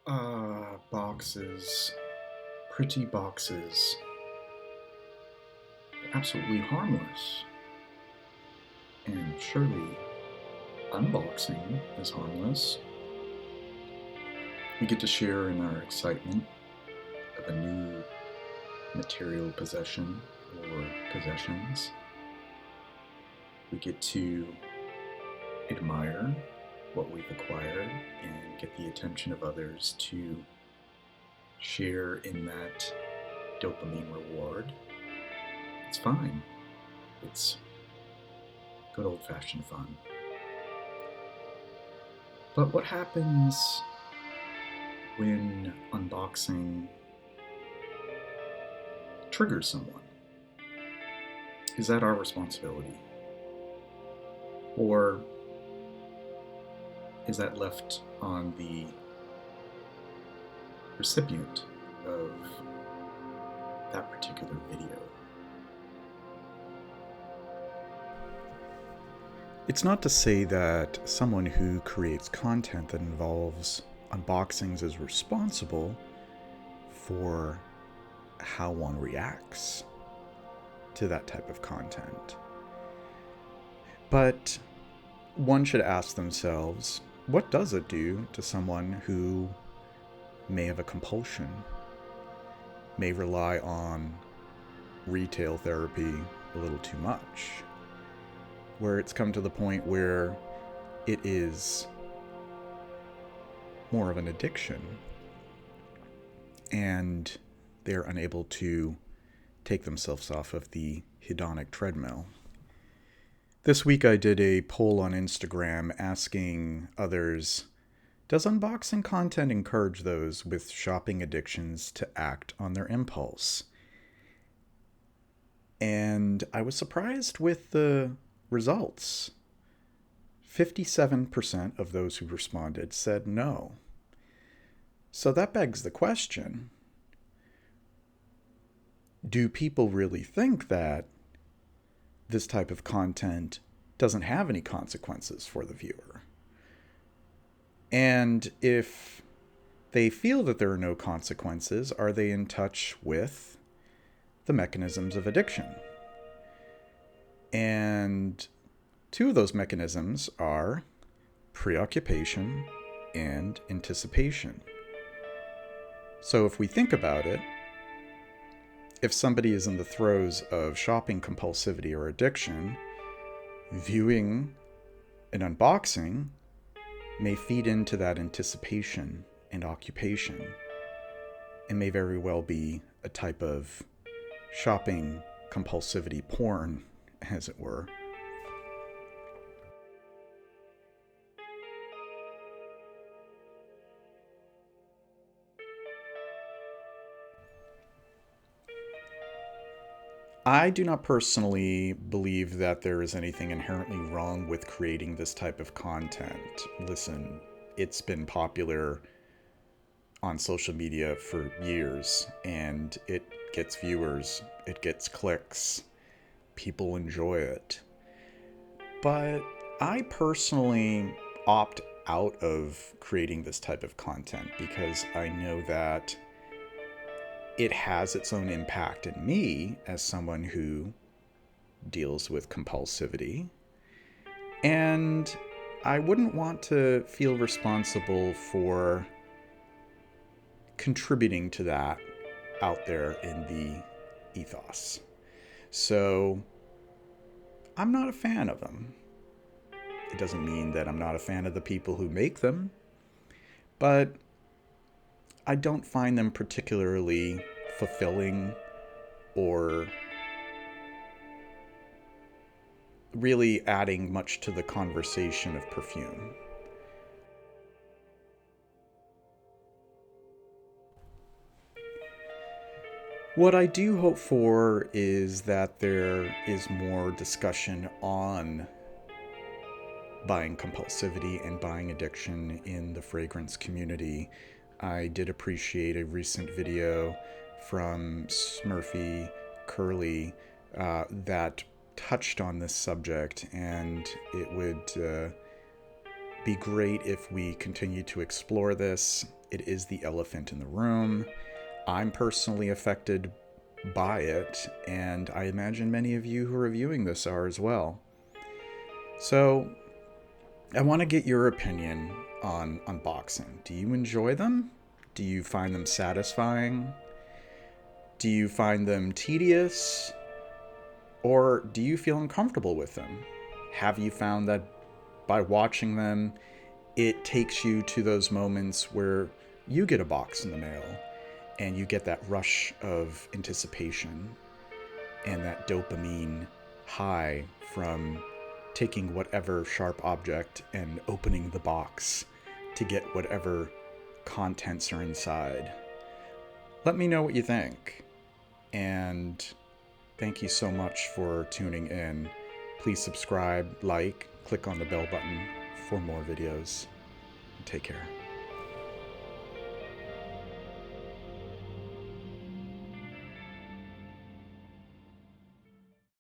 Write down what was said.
Boxes. Pretty boxes. Absolutely harmless. And surely unboxing is harmless. We get to share in our excitement of a new material possession or possessions. We get to admire what we've acquired and get the attention of others to share in that dopamine reward. It's fine. It's good old fashioned fun. But what happens when unboxing triggers someone? Is that our responsibility? Or is that left on the recipient of that particular video? It's not to say that someone who creates content that involves unboxings is responsible for how one reacts to that type of content. But one should ask themselves, what does it do to someone who may have a compulsion, may rely on retail therapy a little too much, where it's come to the point where it is more of an addiction and they're unable to take themselves off of the hedonic treadmill. This week I did a poll on Instagram asking others, does unboxing content encourage those with shopping addictions to act on their impulse? And I was surprised with the results. 57% of those who responded said no. So that begs the question, do people really think that this type of content doesn't have any consequences for the viewer? And if they feel that there are no consequences, are they in touch with the mechanisms of addiction? And two of those mechanisms are preoccupation and anticipation. So if we think about it, if somebody is in the throes of shopping compulsivity or addiction, viewing an unboxing may feed into that anticipation and occupation. It may very well be a type of shopping compulsivity porn, as it were. I do not personally believe that there is anything inherently wrong with creating this type of content. Listen, it's been popular on social media for years, and it gets viewers, it gets clicks, people enjoy it. But I personally opt out of creating this type of content because I know that it has its own impact in me as someone who deals with compulsivity. And I wouldn't want to feel responsible for contributing to that out there in the ethos. So I'm not a fan of them. It doesn't mean that I'm not a fan of the people who make them, but I don't find them particularly fulfilling or really adding much to the conversation of perfume. What I do hope for is that there is more discussion on buying compulsivity and buying addiction in the fragrance community. I did appreciate a recent video from Smurfy Curly that touched on this subject, and it would be great if we continue to explore this. It is the elephant in the room. I'm personally affected by it, and I imagine many of you who are viewing this are as well. So, I want to get your opinion on unboxing. Do you enjoy them? Do you find them satisfying? Do you find them tedious? Or do you feel uncomfortable with them? Have you found that by watching them, it takes you to those moments where you get a box in the mail and you get that rush of anticipation and that dopamine high from taking whatever sharp object and opening the box to get whatever contents are inside? Let me know what you think. And thank you so much for tuning in. Please subscribe, like, click on the bell button for more videos. Take care.